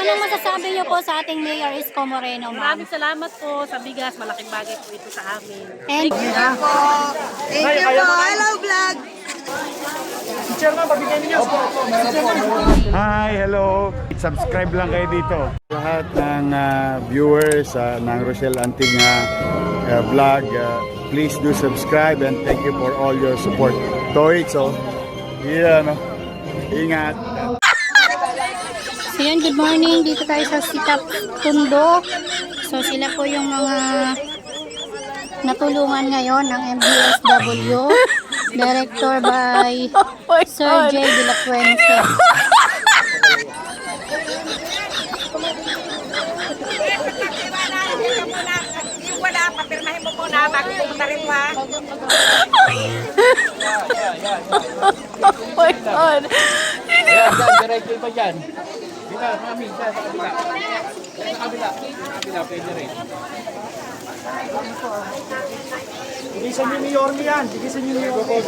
anong masasabi niyo po sa ating Mayor Isko Moreno, ma'am? Maraming salamat po sa bigas. Malaking bagay po ito sa amin. Thank you. Thank you po. Hello, vlog. Hi, hello. Subscribe lang kayo dito. Lahat ng viewers ng Rochelle Antigua vlog, please do subscribe and thank you for all your support. Toy, so, yeah, no? Ingat. So yun, good morning. Dito tayo sa Sitap Tundo. So sila po yung mga natulungan ngayon ng MDSW. Director by Sir J. De La Fuente. Wala, papirmahin mo muna bago pumunta rin pa. Oh my God! Ayan, diretso pa dyan. Dito, mami, sa kabila. Sa kabila, pwede rin. Bigisan niyo ni Yormi yan. Bigisan niyo ni Yormi.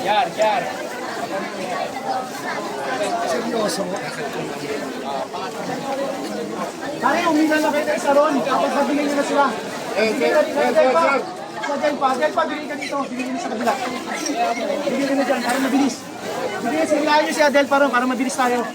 Yar, yar. Seryoso. Kaya umilan na kayo sa ron. Tapos mabigay nyo na sila. Dahil pa, bigay ka dito. Bigay nyo sa kabila. Bigay ka na dyan, para mabilis. Bigay sa ilayo si Adel para mabilis tayo.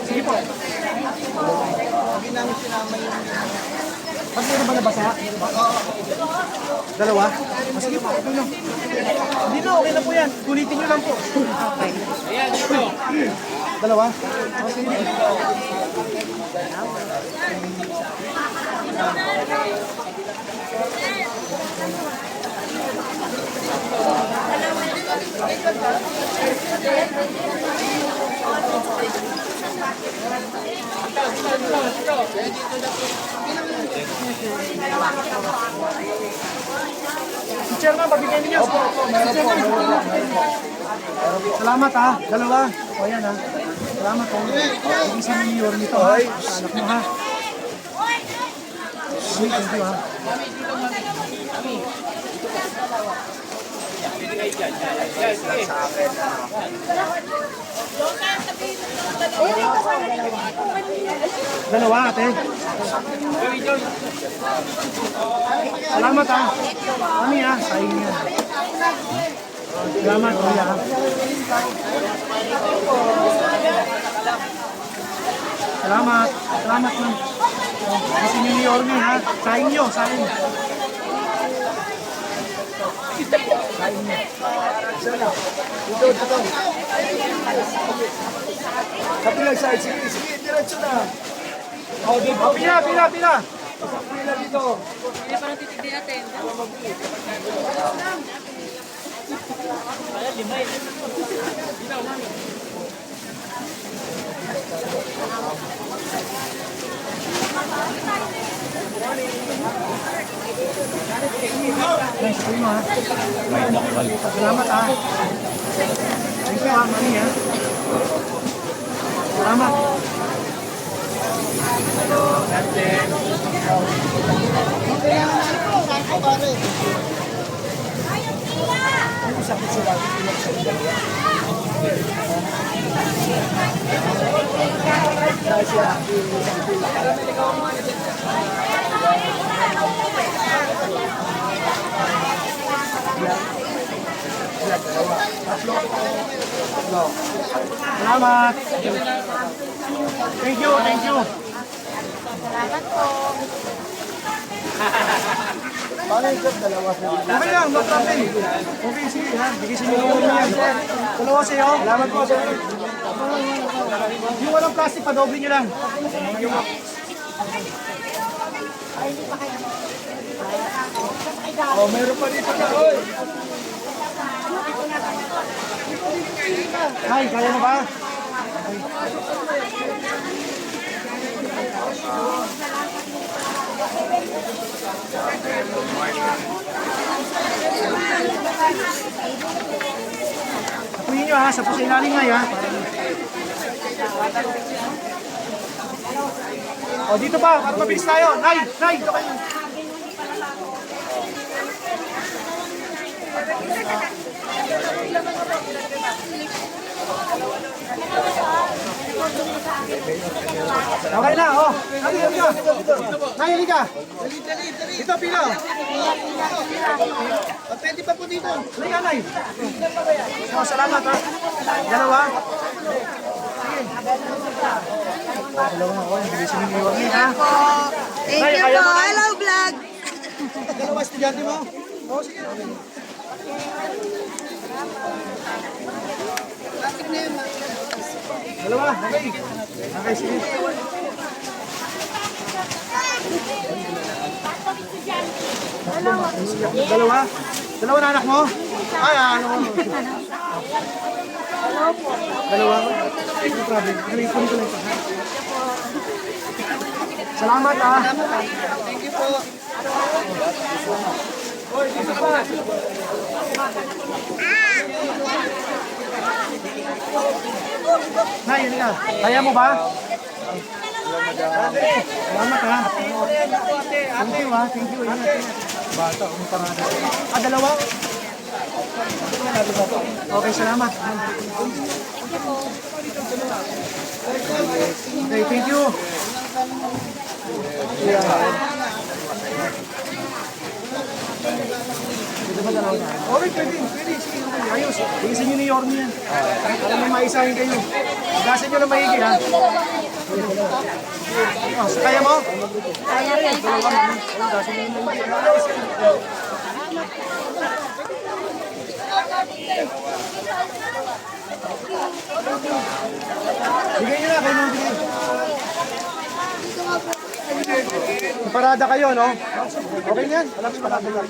Sige po. Hindi namin sinama yung... Ba't meron ba nabasa? Dalawa? Sige po, okay lang. Hindi na, okay na po yan. Tulitin nyo lang po. Okay. Ayan, dito. Dalawa? Sige. Si Chairman, pabigyan niyo. Salamat ha. Dalawa. O yan ha. Salamat ha. Isa na ni Yormi to ha. Sa anak mo ha. Thank you ha. Dalawa ate. Salamat ha. Kami ha. Sayang niya. Salamat kuya ha. Salamat. Salamat man. Kasi niyo ni Yormi ha. Sayang niyo. Sayang. Sayang niyo. Ito. Kapilang side. Sige, diretso na. Oh, pila. Pila dito. Hindi parang titindi natin. Nice po mo ha. Salamat ha. Thank you ha, mami ha. Salamat. Sakit sila. Salamat. Thank you, thank you. Salamat po. Okay lang, no problem. Okay, sige ha. Bigay sa inyo yung yan. Dalawa sa'yo. Salamat po, sir. Yung walang plastic, padoble nyo lang. Oh, meron pa dito ka, oy. Ay, kaya mo ba? Sapunin nyo ha, sapo sa ilalim nga ha. O dito pa, at mabilis tayo. Nay, dito kayo. Okay na, oh. Halika. Nay, halika. Dito, pila. Pwede pa po dito. Halika, Nay. Oh, salamat, ha. Dalawa. Dalawa ako, hindi sininiwag niya, ha. Thank you po. Hello, vlog. Dalawa, estudyante mo? Oo, sige. Dalawa, okay. Okay, sige. Dalawa? Dalawa na anak mo? Ay, ano mo? Dalawa? No problem. Kunin ko lang ito. Salamat, ha. Thank you po. Hoy, dito pa. Nay, yun ka. Kaya mo ba? Salamat, ha. Thank you, ha. Thank you. Bata, parada. Dalawa? Okay, salamat. Okay, thank you. Okay, pwede. Sige, ayos. Bilisan nyo ni Yorme yan. Alam mo, maisahin kayo. Gasan nyo lang maigi, ha? Oh, kaya mo? Kaya rin. Gasan nyo lang maigi. Bigay nyo na, kayo nang bigay. Parada kayo, no? Okay na yan. Alam, parada lang.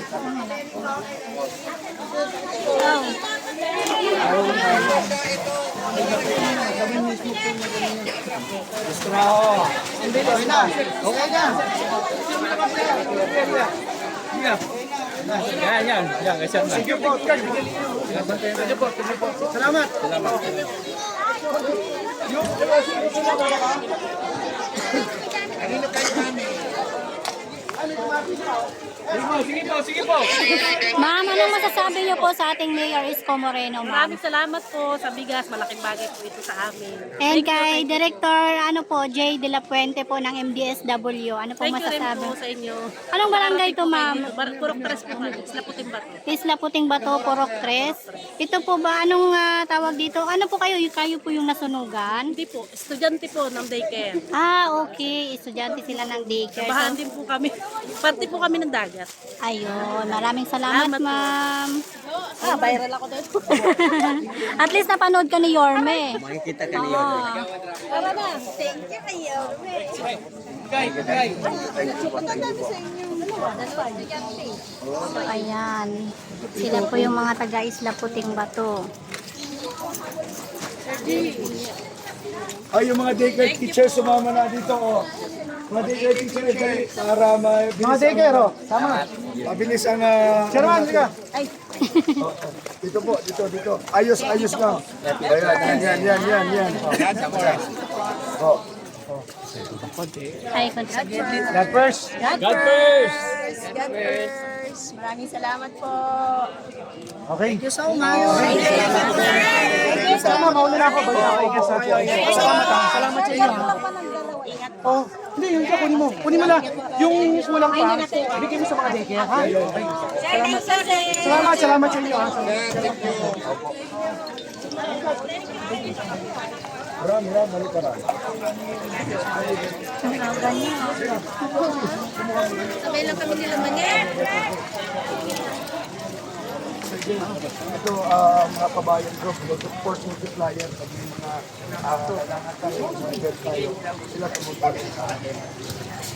Gusto na ako. Hindi, okay na. Okay na. Yan. Kasi na. Sige po. Salamat. Sige po. Ma'am, anong masasabi niyo po sa ating Mayor Isko Moreno, ma'am? Maraming salamat po sa bigas. Malaking bagay po ito sa amin. And kay Director, J. De La Puente po ng MDSW, ano po Thank you rin masasabi? po sa inyo. Anong barangay to, ma'am? Purok Tres po kami. Isla Puting Bato. Isla Puting Bato, Purok 3. Ito po ba, anong tawag dito? Ano po kayo? Kayo po yung nasunugan? Hindi po. Estudyante po ng daycare. Okay. Estudyante sila ng daycare. Bahaan din po kami. Parte po kami ng dagat. Ayun. Maraming salamat, Salamat po. ma'am. Viral ako doon. At least napanood ka ni Yorme. Makikita ka niyo. Tara na. Thank you kayo. Ayan. Sila po yung mga taga Isla Puting Bato. Ay, yung mga daycare teachers sumama na dito, oh. Mga daycare teachers dali para mabilis. Mga daycare, oh. Tama. Mabilis ang... Sherman, sige. Ay. Dito po, dito. Ayos lang. Ayan, yan. Oh. Ay, consider. God first. God first! Maraming salamat po. Okay. Thank you so much. Sama, mauna na ako. Salamat ha. Salamat sa inyo. Oh, hindi, yung siya, kunin mo. Kunin mo lang. Yung kulang pa, bigyan mo sa mga daycare, ha? Okay. Salamat sa inyo, ha? Ram, mali ka ram. Sabay lang kami nila mangin. Ito, mga kabayan group, ito force multiplier, pag may mga kailangan tayo, mga event tayo, sila tumutulong sa akin.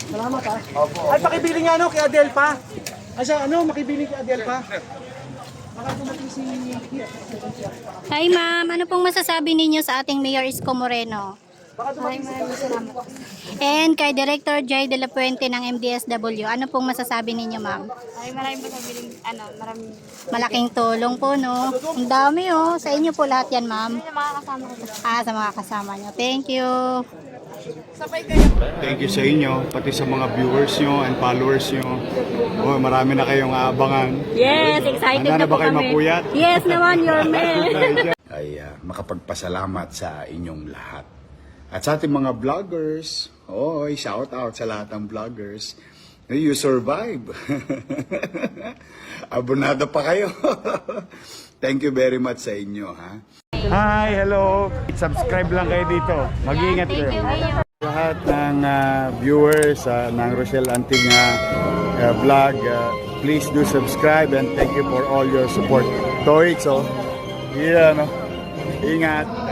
Salamat ha. Opo. Ay, pakibili nga kay Adel pa. Makibili kay Adel pa. Baka dumating si Hi ma'am, ano pong masasabi ninyo sa ating Mayor Isko Moreno? Hi, salamat. And kay Director Jay de la Puente ng MDSW, ano pong masasabi ninyo ma'am? Ay, maraming masabiling, maraming Malaking tulong po no. Ang dami oh. Sa inyo po lahat yan ma'am. sa mga kasama ko. Sa mga kasama nyo. Thank you. Thank you sa inyo, pati sa mga viewers nyo and followers nyo. Oh, marami na kayong aabangan. Yes, excited Handa na na ba po kayo kami. mapuyat? Yes naman, your man. Ay makapagpasalamat sa inyong lahat. At sa ating mga vloggers, shout out sa lahat ng vloggers. You survive. Abonado pa kayo. Thank you very much sa inyo, ha? Hi, hello. Subscribe lang kayo dito. Mag-iingat kayo. Lahat ng viewers ng Rochelle Antigna vlog, please do subscribe and thank you for all your support. Toix, yeah, no? Ingat.